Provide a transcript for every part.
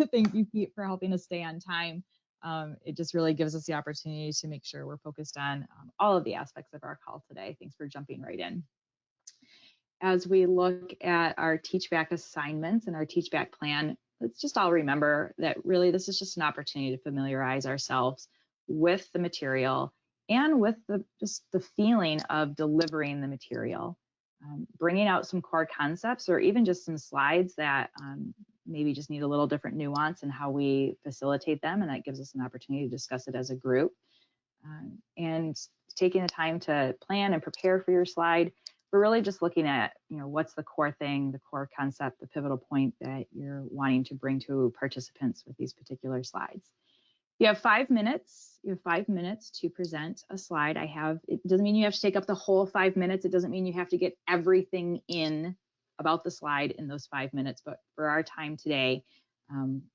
Thank you, Pete, for helping us stay on time. It just really gives us the opportunity to make sure we're focused on all of the aspects of our call today. Thanks for jumping right in. As we look at our Teach Back assignments and our Teach Back plan, let's just all remember that really this is just an opportunity to familiarize ourselves with the material and with just the feeling of delivering the material. Bringing out some core concepts or even just some slides that maybe just need a little different nuance in how we facilitate them, and that gives us an opportunity to discuss it as a group. And taking the time to plan and prepare for your slide, we're really just looking at, what's the core thing, the core concept, the pivotal point that you're wanting to bring to participants with these particular slides. You have 5 minutes. You have 5 minutes to present a slide. It doesn't mean you have to take up the whole 5 minutes. It doesn't mean you have to get everything in about the slide in those 5 minutes. But for our time today,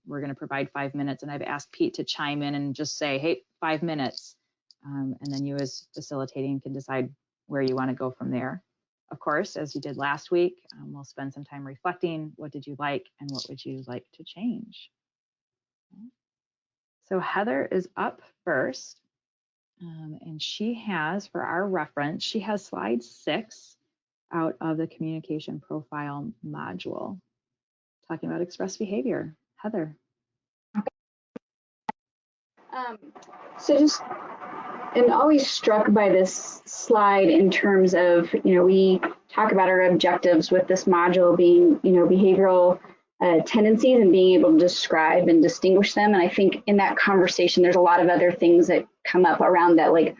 we're going to provide 5 minutes. And I've asked Pete to chime in and just say, hey, 5 minutes. And then you as facilitating can decide where you want to go from there. Of course, as you did last week, we'll spend some time reflecting. What did you like and what would you like to change? So Heather is up first, and she has, for our reference, she has slide 6 out of the communication profile module, talking about express behavior. Heather. I'm always struck by this slide in terms of, we talk about our objectives with this module being, behavioral tendencies and being able to describe and distinguish them. And I think in that conversation, there's a lot of other things that come up around that, like,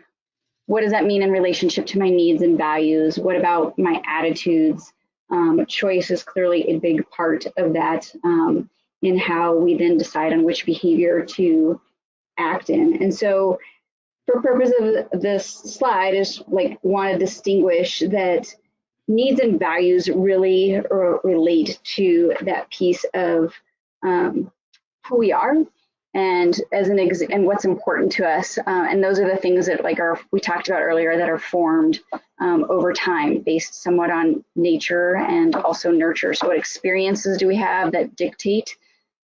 what does that mean in relationship to my needs and values? What about my attitudes? Choice is clearly a big part of that in how we then decide on which behavior to act in. And so for purpose of this slide is want to distinguish that needs and values really relate to that piece of who we are and and what's important to us. And those are the things that we talked about earlier that are formed over time based somewhat on nature and also nurture. So what experiences do we have that dictate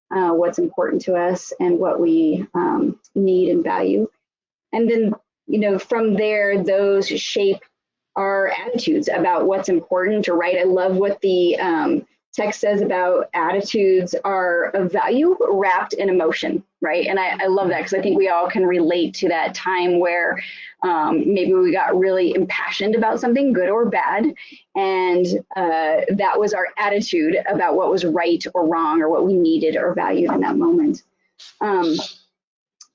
what's important to us and what we need and value? And then, from there, those shape our attitudes about what's important or right. I love what the text says about attitudes are of value wrapped in emotion, right? And I love that because I think we all can relate to that time where maybe we got really impassioned about something, good or bad, and that was our attitude about what was right or wrong or what we needed or valued in that moment.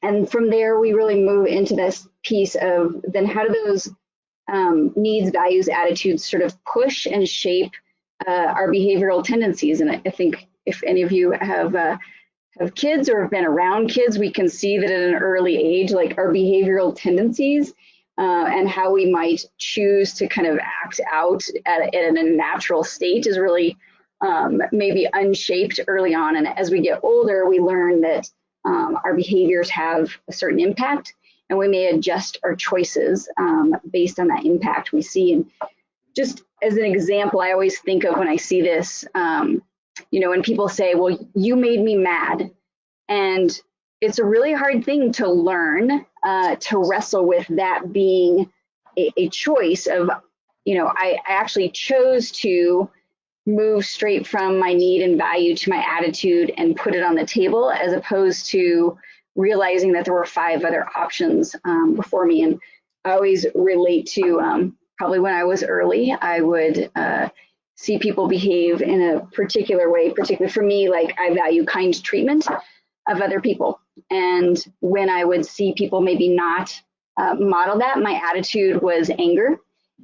And from there, we really move into this piece of then how do those needs, values, attitudes sort of push and shape our behavioral tendencies. And I think if any of you have kids or have been around kids, we can see that at an early age, our behavioral tendencies and how we might choose to kind of act out in a natural state is really maybe unshaped early on. And as we get older, we learn that our behaviors have a certain impact, and we may adjust our choices based on that impact we see. And just as an example, I always think of when I see this, when people say, well, you made me mad. And it's a really hard thing to learn, to wrestle with that being a choice of, I actually chose to move straight from my need and value to my attitude and put it on the table, as opposed to realizing that there were 5 other options before me. And I always relate to probably when I was early, I would see people behave in a particular way, particularly for me, I value kind treatment of other people. And when I would see people maybe not model that, my attitude was anger.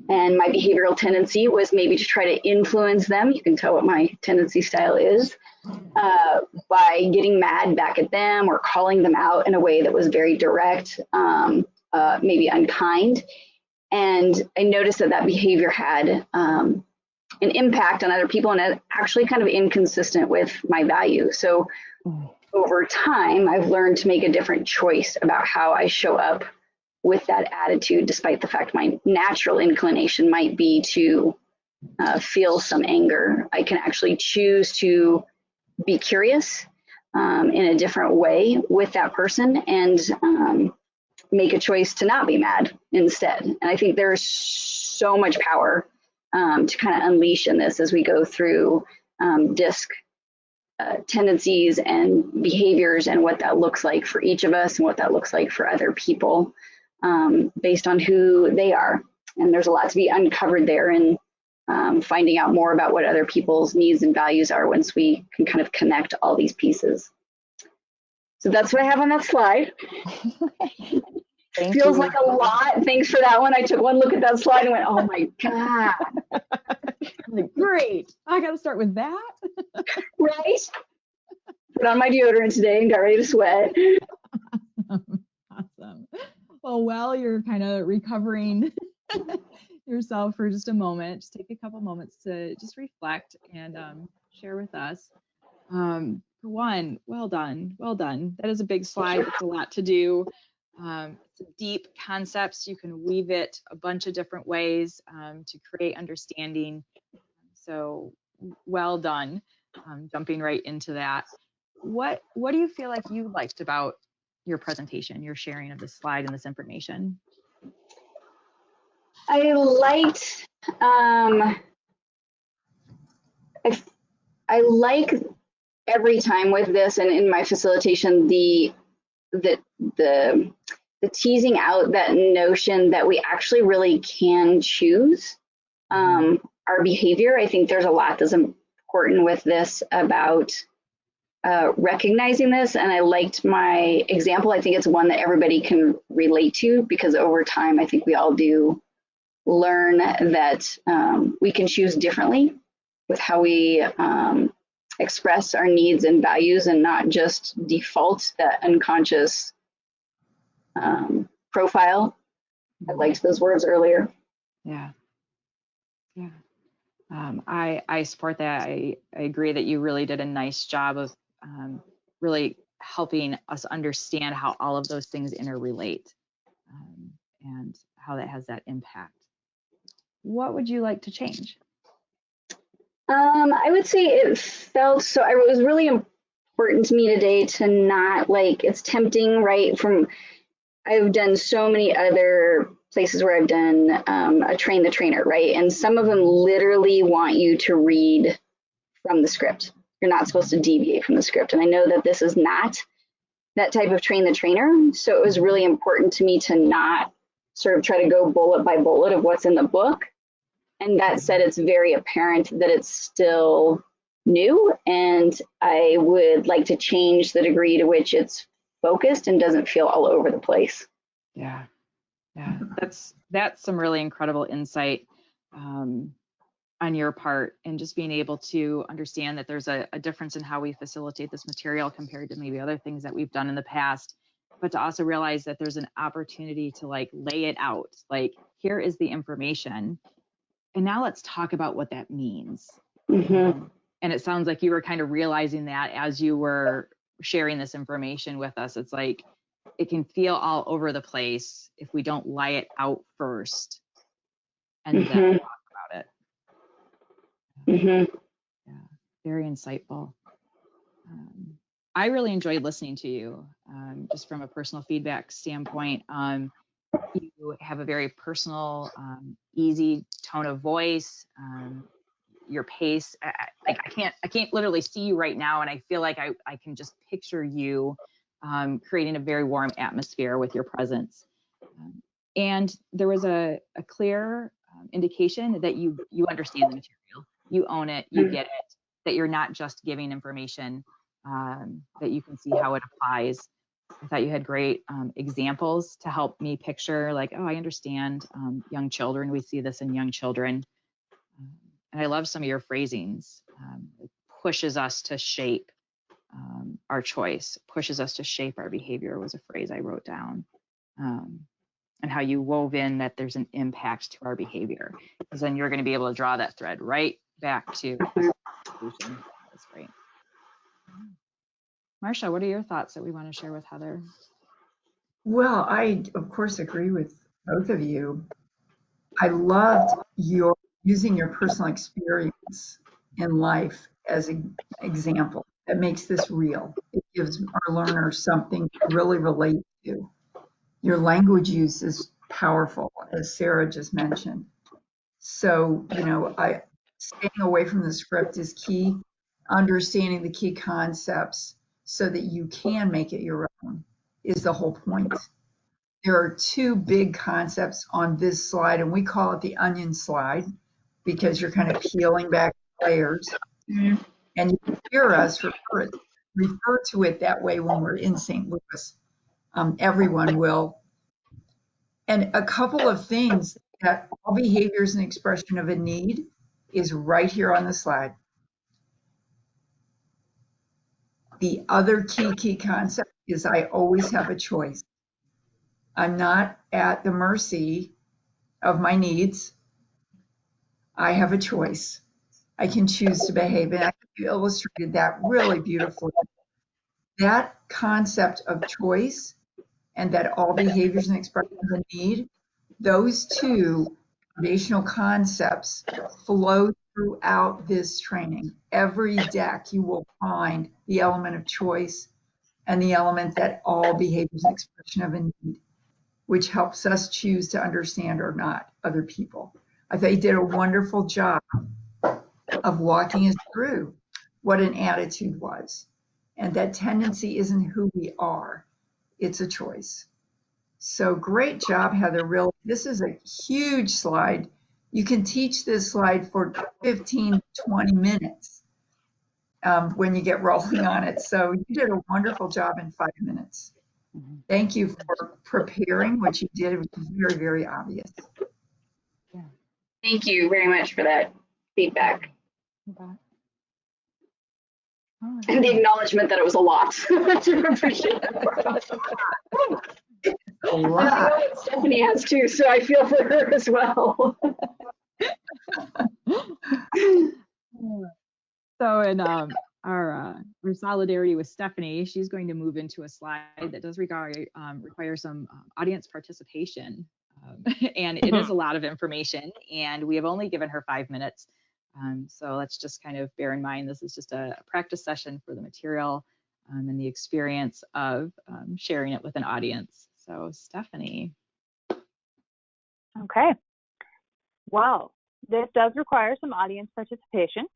And my behavioral tendency was maybe to try to influence them. You can tell what my tendency style is by getting mad back at them or calling them out in a way that was very direct, maybe unkind. And I noticed that behavior had an impact on other people and actually kind of inconsistent with my value. So over time, I've learned to make a different choice about how I show up with that attitude, despite the fact my natural inclination might be to feel some anger. I can actually choose to be curious in a different way with that person, and make a choice to not be mad instead. And I think there's so much power to kind of unleash in this as we go through DISC tendencies and behaviors, and what that looks like for each of us and what that looks like for other people, based on who they are. And there's a lot to be uncovered there, in finding out more about what other people's needs and values are once we can kind of connect all these pieces. So that's what I have on that slide. Feels like a lot. Thanks for that one. I took one look at that slide and went, oh my God. Like, great. I got to start with that. Right? Put on my deodorant today and got ready to sweat. Awesome. Well, while you're kind of recovering yourself for just a moment, just take a couple moments to just reflect and share with us. For one, well done. Well done. That is a big slide. It's a lot to do. It's deep concepts. You can weave it a bunch of different ways to create understanding. So well done. Jumping right into that. What do you feel like you liked about your presentation, your sharing of this slide and this information? I liked, I like every time with this and in my facilitation, the teasing out that notion that we actually really can choose our behavior. I think there's a lot that's important with this about recognizing this, and I liked my example. I think it's one that everybody can relate to, because over time I think we all do learn that we can choose differently with how we express our needs and values, and not just default that unconscious profile. I liked those words earlier. Yeah. I support that. I agree that you really did a nice job of really helping us understand how all of those things interrelate and how that has that impact. What would you like to change? I would say it was really important to me today to not, like, it's tempting, right? I've done so many other places where I've done a train the trainer, right? And some of them literally want you to read from the script. You're not supposed to deviate from the script. And I know that this is not that type of train the trainer. So it was really important to me to not sort of try to go bullet by bullet of what's in the book. And that said, it's very apparent that it's still new, and I would like to change the degree to which it's focused and doesn't feel all over the place. Yeah. That's some really incredible insight on your part, and just being able to understand that there's a difference in how we facilitate this material compared to maybe other things that we've done in the past, but to also realize that there's an opportunity to like lay it out. Like, here is the information, and now let's talk about what that means. Mm-hmm. And it sounds like you were kind of realizing that as you were sharing this information with us. It's like it can feel all over the place if we don't lie it out first and then talk about it. Mm-hmm. Yeah, very insightful. I really enjoyed listening to you, just from a personal feedback standpoint. You have a very personal, easy tone of voice. Your pace, I can't literally see you right now, and I feel like I can just picture you creating a very warm atmosphere with your presence. And there was a clear indication that you understand the material, you own it, you get it, that you're not just giving information, that you can see how it applies. I thought you had great examples to help me picture, like, oh, I understand young children. We see this in young children. And I love some of your phrasings. It pushes us to shape our choice, pushes us to shape our behavior was a phrase I wrote down. And how you wove in that there's an impact to our behavior, because then you're going to be able to draw that thread right back to the solution. That's great. Marcia, what are your thoughts that we want to share with Heather? Well, I, of course, agree with both of you. I loved your using your personal experience in life as an example that makes this real. It gives our learners something to really relate to. Your language use is powerful, as Sarah just mentioned. So, staying away from the script is key. Understanding the key concepts so that you can make it your own is the whole point. There are two big concepts on this slide, and we call it the onion slide because you're kind of peeling back layers. Mhm. And you can hear us refer to it that way when we're in St. Louis. Everyone will. And a couple of things that all behaviors and expression of a need is right here on the slide. The other key concept is I always have a choice. I'm not at the mercy of my needs. I have a choice. I can choose to behave. And I think you illustrated that really beautifully. That concept of choice and that all behaviors and expressions of a need, those two foundational concepts flow throughout this training. Every deck you will find the element of choice and the element that all behaviors and expression of a need, which helps us choose to understand or not other people. I think they did a wonderful job of walking us through what an attitude was. And that tendency isn't who we are, it's a choice. So great job, Heather. Really, this is a huge slide. You can teach this slide for 15, 20 minutes when you get rolling on it. So you did a wonderful job in 5 minutes. Thank you for preparing what you did. It was very, very obvious. Yeah. Thank you very much for that feedback. And the acknowledgement that it was a lot. I do appreciate that. A lot. I know what Stephanie has too, so I feel for her as well. So in our solidarity with Stephanie, she's going to move into a slide that does require some audience participation. And it is a lot of information, and we have only given her 5 minutes. So let's just kind of bear in mind, this is just a practice session for the material and the experience of sharing it with an audience. So Stephanie. Okay. Well, this does require some audience participation.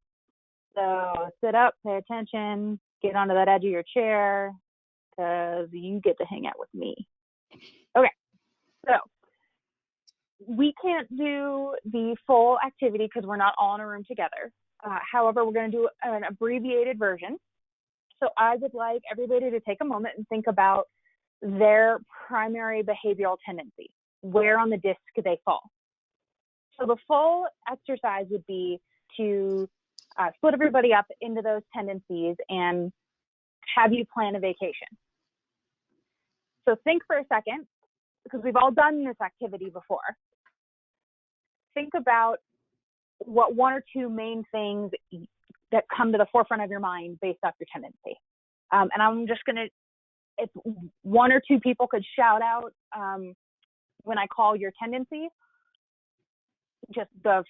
So sit up, pay attention, get onto that edge of your chair, because you get to hang out with me. Okay. So we can't do the full activity because we're not all in a room together. However, we're going to do an abbreviated version. So I would like everybody to take a moment and think about their primary behavioral tendency, where on the disc they fall. So the full exercise would be to split everybody up into those tendencies and have you plan a vacation. So think for a second, because we've all done this activity before. Think about what one or two main things that come to the forefront of your mind based off your tendency. And I'm just going to, if one or two people could shout out when I call your tendency, just the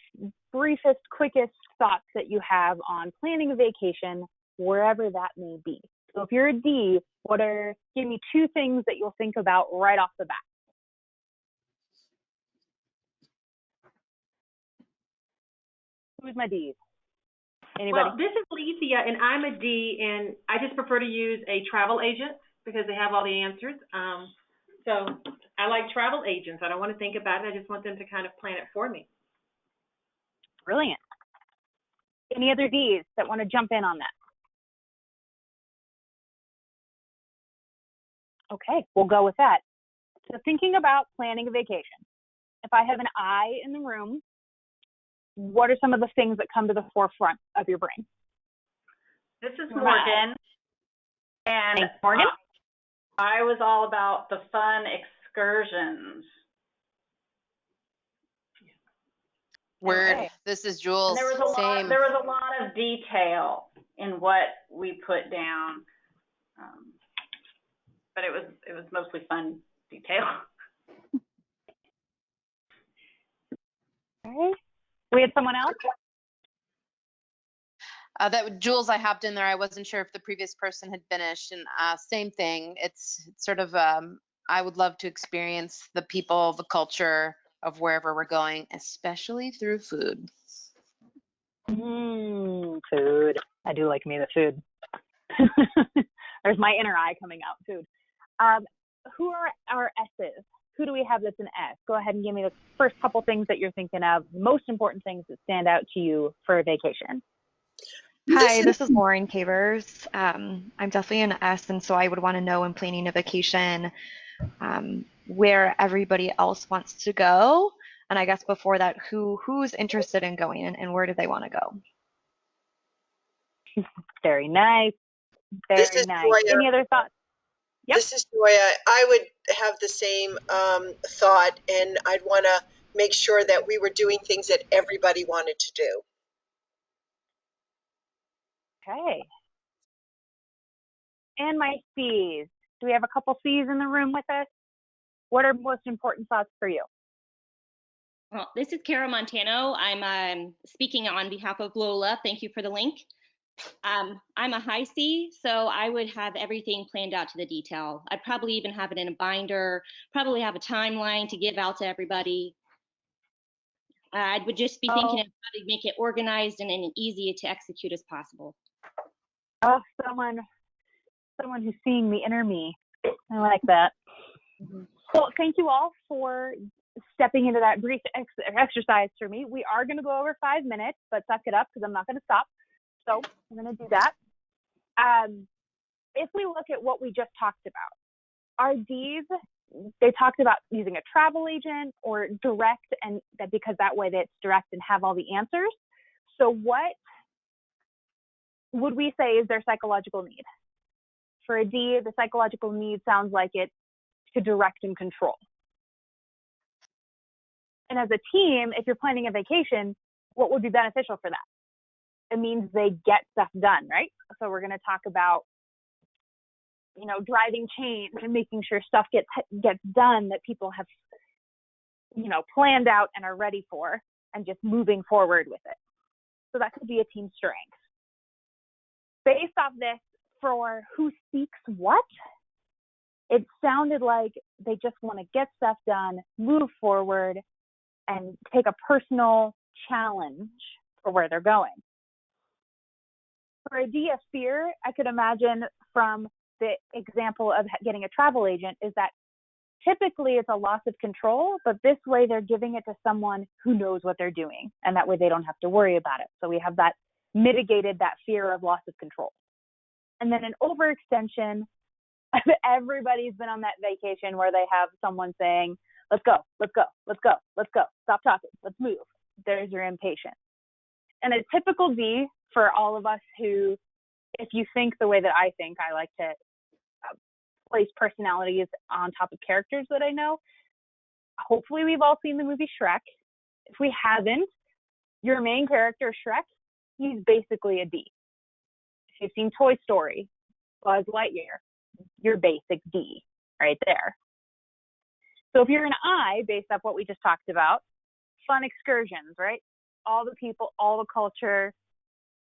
briefest, quickest thoughts that you have on planning a vacation, wherever that may be. So if you're a D, give me two things that you'll think about right off the bat. Who's my Ds? Anybody? Well, this is Alicia, and I'm a D, and I just prefer to use a travel agent because they have all the answers. So I like travel agents. I don't want to think about it. I just want them to kind of plan it for me. Brilliant. Any other Ds that want to jump in on that? Okay, we'll go with that. So thinking about planning a vacation. If I have an I in the room, what are some of the things that come to the forefront of your brain? This is Morgan. And thanks, Morgan. I was all about the fun excursions. Word. Okay. This is Jules. And there was a lot of detail in what we put down, but it was mostly fun detail. Okay. We had someone else? Jules, I hopped in there. I wasn't sure if the previous person had finished, and same thing. It's sort of, I would love to experience the people, the culture of wherever we're going, especially through food. Food. I do like me the food. There's my inner eye coming out, food. Who are our S's? Who do we have that's an S? Go ahead and give me the first couple things that you're thinking of, most important things that stand out to you for a vacation. Hi, this is Lauren Cavers. I'm definitely an S, and so I would want to know in planning a vacation where everybody else wants to go. And I guess before that, who's interested in going and where do they want to go? Very nice. Very This is nice. Joya. Any other thoughts? Yep. This is Joya. I would have the same thought, and I'd want to make sure that we were doing things that everybody wanted to do. Okay. And my C's. Do we have a couple C's in the room with us? What are most important thoughts for you? Well, this is Kara Montano. I'm speaking on behalf of Lola. Thank you for the link. I'm a high C, so I would have everything planned out to the detail. I'd probably even have it in a binder, probably have a timeline to give out to everybody. I would just be thinking of how to make it organized and easy to execute as possible. Oh, someone who's seeing the inner me. I like that. Well, thank you all for stepping into that brief exercise for me. We are going to go over 5 minutes, but suck it up because I'm not going to stop. So I'm going to do that. If we look at what we just talked about, our D's, they talked about using a travel agent or direct, and that because that way it's direct and have all the answers. So what would we say is their psychological need? For a D, the psychological need sounds like it's to direct and control. And as a team, if you're planning a vacation, what would be beneficial for that? It means they get stuff done, right? So we're going to talk about, driving change and making sure stuff gets done that people have, planned out and are ready for, and just moving forward with it. So that could be a team strength. Based off this, for who speaks what, it sounded like they just want to get stuff done, move forward, and take a personal challenge for where they're going. For a D of fear, I could imagine from the example of getting a travel agent is that typically it's a loss of control, but this way they're giving it to someone who knows what they're doing, and that way they don't have to worry about it. So we have that mitigated that fear of loss of control. And then an overextension, everybody's been on that vacation where they have someone saying, let's go, let's go, let's go, let's go, stop talking, let's move. There's your impatience. And a typical D for all of us who, if you think the way that I think, I like to place personalities on top of characters that I know. Hopefully we've all seen the movie Shrek. If we haven't, your main character, Shrek, he's basically a D. If you've seen Toy Story, Buzz Lightyear, your basic D right there. So if you're an I, based off what we just talked about, fun excursions, right? All the people, all the culture,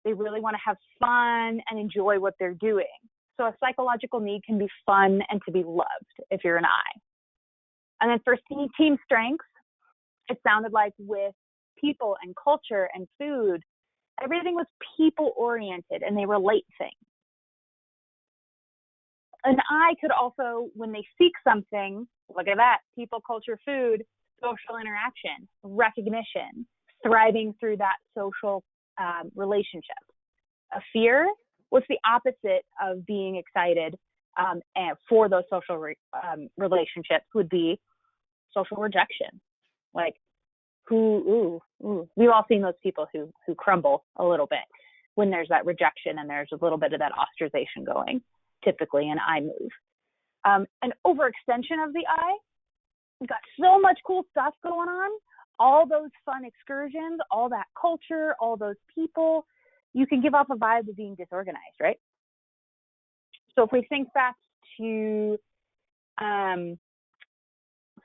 they really want to have fun and enjoy what they're doing. So a psychological need can be fun and to be loved if you're an I. And then for team strengths, it sounded like with people and culture and food, everything was people-oriented and they relate things. An I could also, when they seek something, look at that, people, culture, food, social interaction, recognition, thriving through that social relationship. A fear, what's the opposite of being excited and for those social relationships would be social rejection. Like, we've all seen those people who crumble a little bit when there's that rejection and there's a little bit of that ostracization going, typically an I move. An overextension of the I, we've got so much cool stuff going on, all those fun excursions, all that culture, all those people, you can give off a vibe of being disorganized, right? So if we think back to some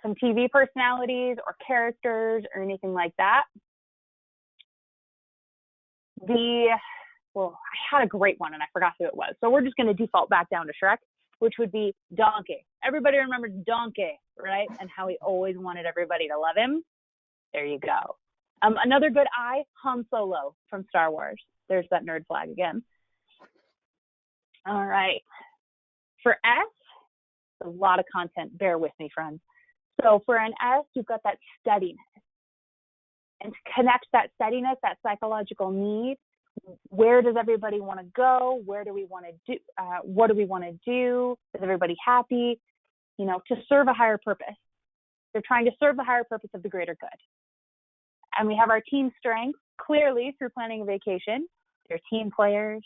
TV personalities or characters or anything like that, the well, I had a great one and I forgot who it was. So we're just going to default back down to Shrek, which would be Donkey. Everybody remembers Donkey, right? And how he always wanted everybody to love him. There you go. Another good I, Han Solo from Star Wars. There's that nerd flag again. All right. For S, a lot of content. Bear with me, friends. So for an S, you've got that steadiness. And to connect that steadiness, that psychological need, where does everybody want to go? Where do we want to do? What do we want to do? Is everybody happy? You know, to serve a higher purpose. They're trying to serve the higher purpose of the greater good. And we have our team strength, clearly through planning a vacation. They're team players.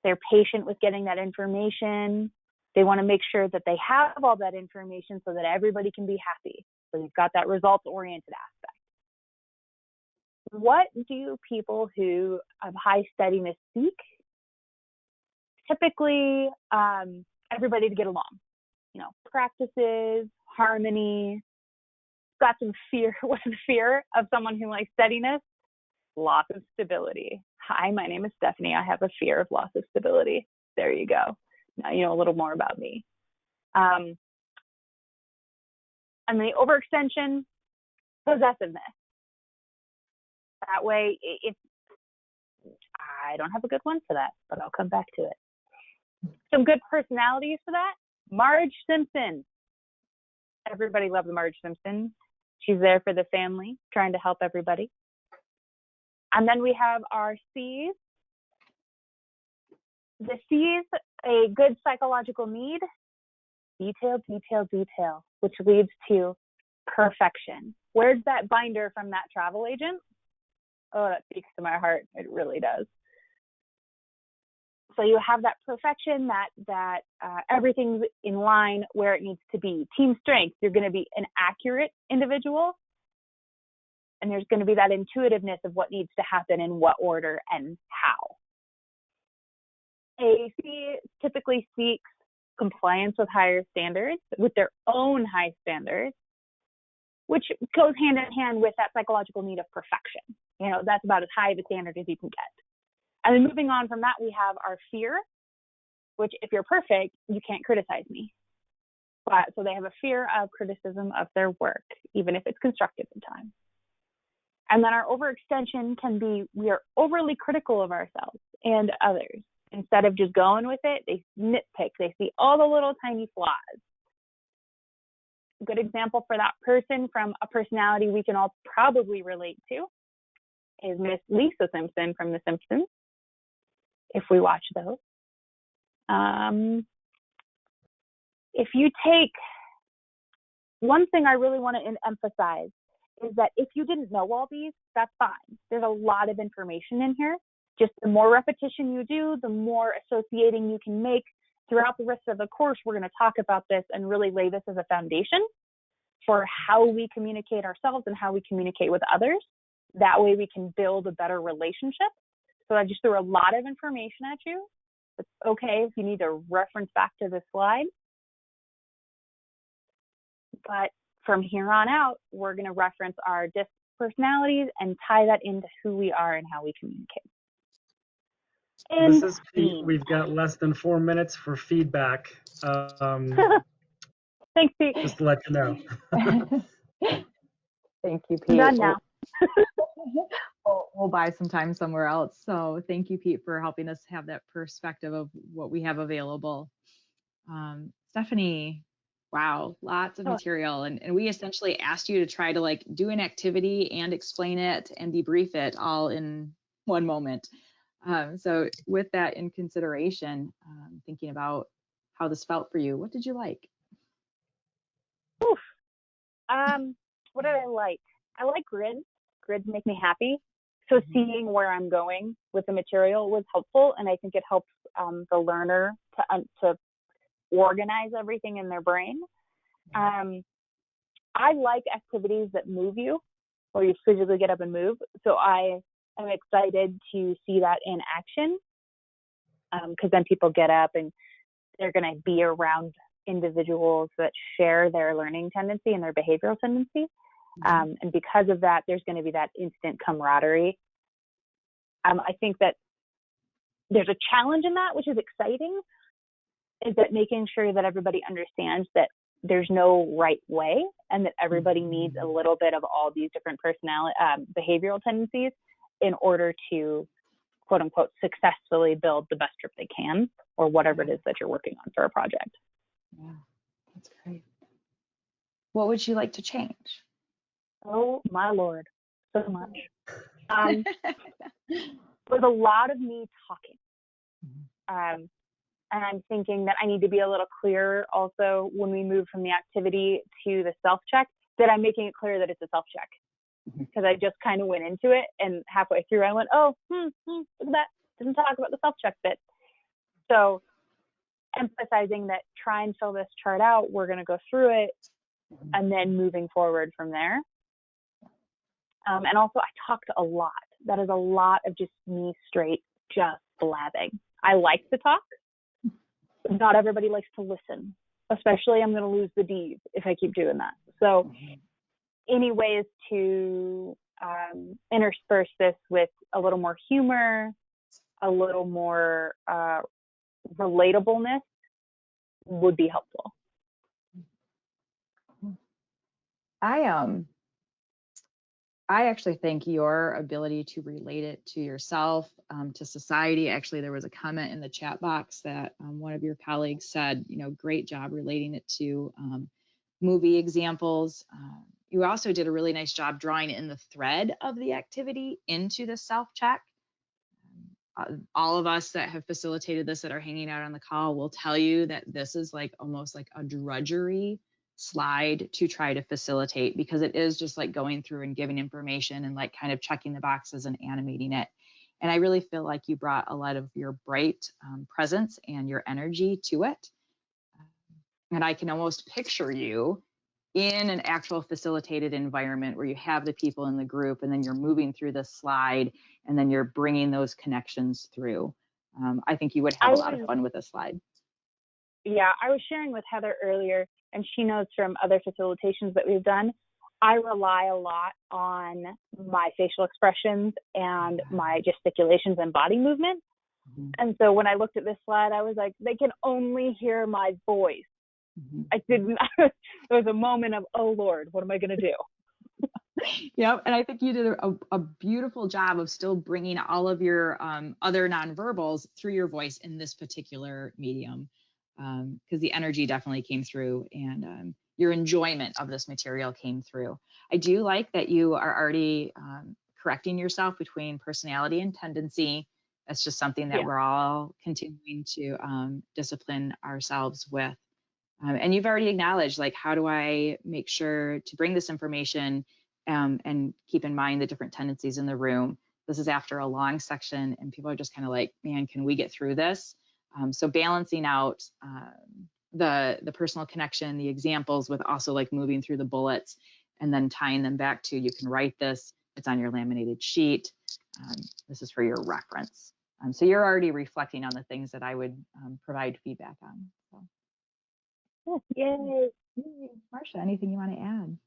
They're patient with getting that information. They want to make sure that they have all that information so that everybody can be happy. So you've got that results-oriented aspect. What do people who have high steadiness seek? Typically, everybody to get along. You know, practices, harmony. Got some fear. What's the fear of someone who likes steadiness? Loss of stability. Hi, my name is Stephanie. I have a fear of loss of stability. There you go. Now you know a little more about me. And the overextension, possessiveness. That way, if I don't have a good one for that, but I'll come back to it. Some good personalities for that. Marge Simpson. Everybody loves Marge Simpson. She's there for the family, trying to help everybody. And then we have our C's. The C's, a good psychological need, detail, detail, detail, which leads to perfection. Where's that binder from that travel agent? Oh, that speaks to my heart. It really does. So you have that perfection, that everything's in line where it needs to be. Team strength, you're going to be an accurate individual. And there's going to be that intuitiveness of what needs to happen in what order and how. A C typically seeks compliance with higher standards, with their own high standards, which goes hand in hand with that psychological need of perfection. You know, that's about as high of a standard as you can get. And then moving on from that, we have our fear, which if you're perfect, you can't criticize me. But so they have a fear of criticism of their work, even if it's constructive in time. And then our overextension can be, we are overly critical of ourselves and others. Instead of just going with it, they nitpick. They see all the little tiny flaws. A good example for that person from a personality we can all probably relate to is Miss Lisa Simpson from The Simpsons, if we watch those. If you take, one thing I really want to emphasize is that if you didn't know all these, that's fine. There's a lot of information in here. Just the more repetition you do, the more associating you can make throughout the rest of the course. We're going to talk about this and really lay this as a foundation for how we communicate ourselves and how we communicate with others. That way we can build a better relationship. So I just threw a lot of information at you. It's okay if you need to reference back to this slide. But from here on out, we're going to reference our DISC personalities and tie that into who we are and how we communicate. This is Pete. We've got less than 4 minutes for feedback. Thanks, Pete. Just to let you know. Thank you, Pete. I'm done now. We'll buy some time somewhere else. So thank you, Pete, for helping us have that perspective of what we have available. Stephanie, wow, lots of material. And we essentially asked you to try to like do an activity and explain it and debrief it all in one moment. So with that in consideration, thinking about how this felt for you, what did you like? Oof. What did I like? I like grids. Grids make me happy. So seeing where I'm going with the material was helpful, and I think it helps the learner to organize everything in their brain. I like activities that move you, where you physically get up and move. So I am excited to see that in action, because then people get up and they're going to be around individuals that share their learning tendency and their behavioral tendency. And because of that, there's going to be that instant camaraderie. I think that there's a challenge in that, which is exciting, is that making sure that everybody understands that there's no right way and that everybody needs a little bit of all these different behavioral tendencies in order to, quote unquote, successfully build the best trip they can, or whatever it is that you're working on for a project. Yeah, that's great. What would you like to change? Oh my Lord, so much. There's a lot of me talking. And I'm thinking that I need to be a little clearer also when we move from the activity to the self-check, that I'm making it clear that it's a self-check. Because I just kind of went into it, and halfway through I went, oh, look at that. Didn't talk about the self-check bit. So emphasizing that try and fill this chart out. We're going to go through it and then moving forward from there. And also I talked a lot. That is a lot of just me straight, just blabbing. I like to talk. Not everybody likes to listen, especially I'm going to lose the D's if I keep doing that. So any ways to intersperse this with a little more humor, a little more relatableness would be helpful. I actually think your ability to relate it to yourself, to society. Actually, there was a comment in the chat box that one of your colleagues said, great job relating it to movie examples. You also did a really nice job drawing in the thread of the activity into the self-check. All of us that have facilitated this that are hanging out on the call will tell you that this is like almost like a drudgery slide to try to facilitate, because it is just like going through and giving information and like kind of checking the boxes and animating it. And I really feel like you brought a lot of your bright presence and your energy to it. And I can almost picture you in an actual facilitated environment where you have the people in the group, and then you're moving through the slide, and then you're bringing those connections through. I think you would have a lot of fun with this slide. Yeah, I was sharing with Heather earlier, and she knows from other facilitations that we've done, I rely a lot on my facial expressions and my gesticulations and body movement. And so when I looked at this slide, I was like, they can only hear my voice. I didn't, there was a moment of, oh Lord, what am I going to do? Yep. And I think you did a beautiful job of still bringing all of your other nonverbals through your voice in this particular medium, because the energy definitely came through, and your enjoyment of this material came through. I do like that you are already correcting yourself between personality and tendency. That's just something that we're all continuing to discipline ourselves with. And you've already acknowledged, like, how do I make sure to bring this information and keep in mind the different tendencies in the room. This is after a long section, and people are just kind of like, man, can we get through this? So balancing out the personal connection, the examples, with also like moving through the bullets and then tying them back to, you can write this, it's on your laminated sheet. This is for your reference. So you're already reflecting on the things that I would provide feedback on. So. Yay. Marcia, anything you want to add?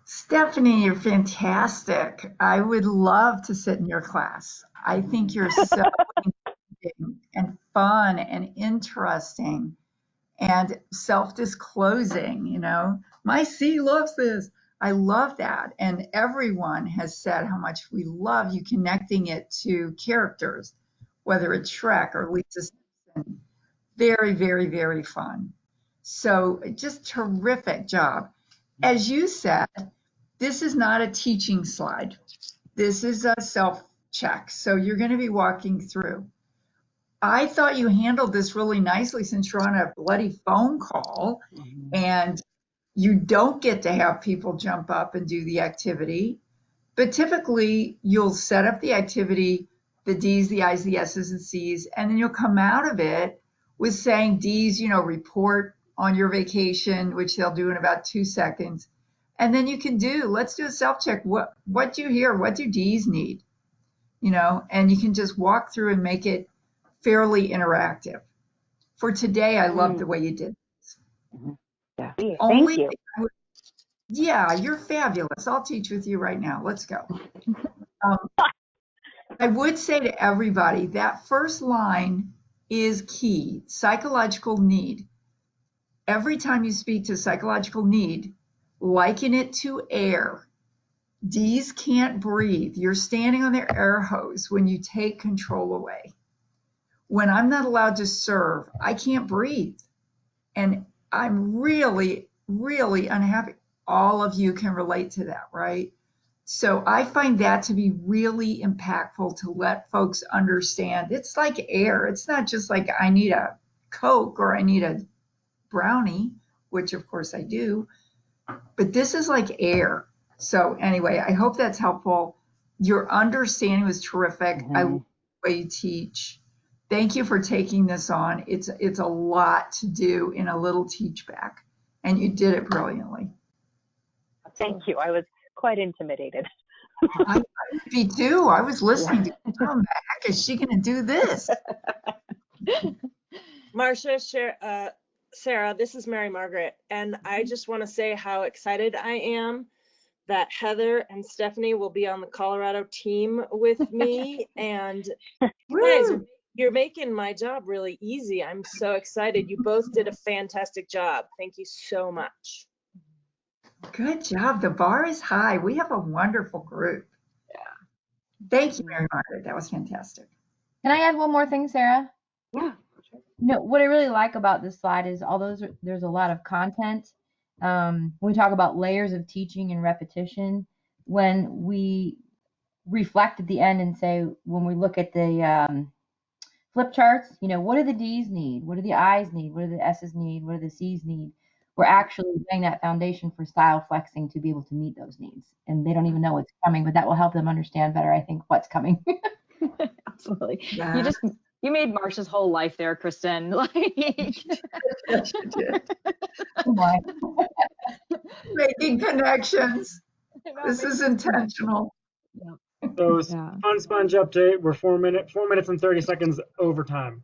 Stephanie, you're fantastic. I would love to sit in your class. I think you're so engaging and fun and interesting and self-disclosing, My C loves this. I love that. And everyone has said how much we love you connecting it to characters, whether it's Shrek or Lisa Simpson. Very, very, very fun. So just terrific job. As you said, this is not a teaching slide. This is a self-check. So you're going to be walking through. I thought you handled this really nicely, since you're on a bloody phone call and you don't get to have people jump up and do the activity. But typically you'll set up the activity, the D's, the I's, the S's, and C's, and then you'll come out of it with saying D's, report on your vacation, which they'll do in about 2 seconds. And then you can let's do a self-check. What do you hear? What do D's need? And you can just walk through and make it fairly interactive. For today, I love the way you did this. Yeah. Thank you. Yeah, you're fabulous. I'll teach with you right now. Let's go. I would say to everybody that first line is key. Psychological need. Every time you speak to psychological need, liken it to air. D's can't breathe. You're standing on their air hose when you take control away. When I'm not allowed to serve, I can't breathe. And I'm really, really unhappy. All of you can relate to that, right? So I find that to be really impactful to let folks understand it's like air. It's not just like I need a Coke or I need a brownie, which of course I do, but this is like air. So anyway, I hope that's helpful. Your understanding was terrific. I love the way you teach. Thank you for taking this on. It's a lot to do in a little teach back, and you did it brilliantly. Thank you. I was quite intimidated. I would be too. I was listening to, oh, the heck is she going to do this? Marcia, Sarah, this is Mary Margaret, and I just want to say how excited I am that Heather and Stephanie will be on the Colorado team with me. And guys, you're making my job really easy. I'm so excited. You both did a fantastic job. Thank you so much. Good job. The bar is high. We have a wonderful group. Yeah. Thank you, Mary Margaret. That was fantastic. Can I add one more thing, Sarah? Yeah. You know, what I really like about this slide is there's a lot of content. When we talk about layers of teaching and repetition, when we reflect at the end and say, when we look at the flip charts, you know, what do the D's need? What do the I's need? What do the S's need? What do the C's need? We're actually laying that foundation for style flexing to be able to meet those needs. And they don't even know what's coming, but that will help them understand better, I think, what's coming. Absolutely. Yeah. You made Marcia's whole life there, Kristen. Like, Yes, you did. Oh my. Making connections. This is intentional. So Fun Sponge update. We're 4 minutes and 30 seconds over time.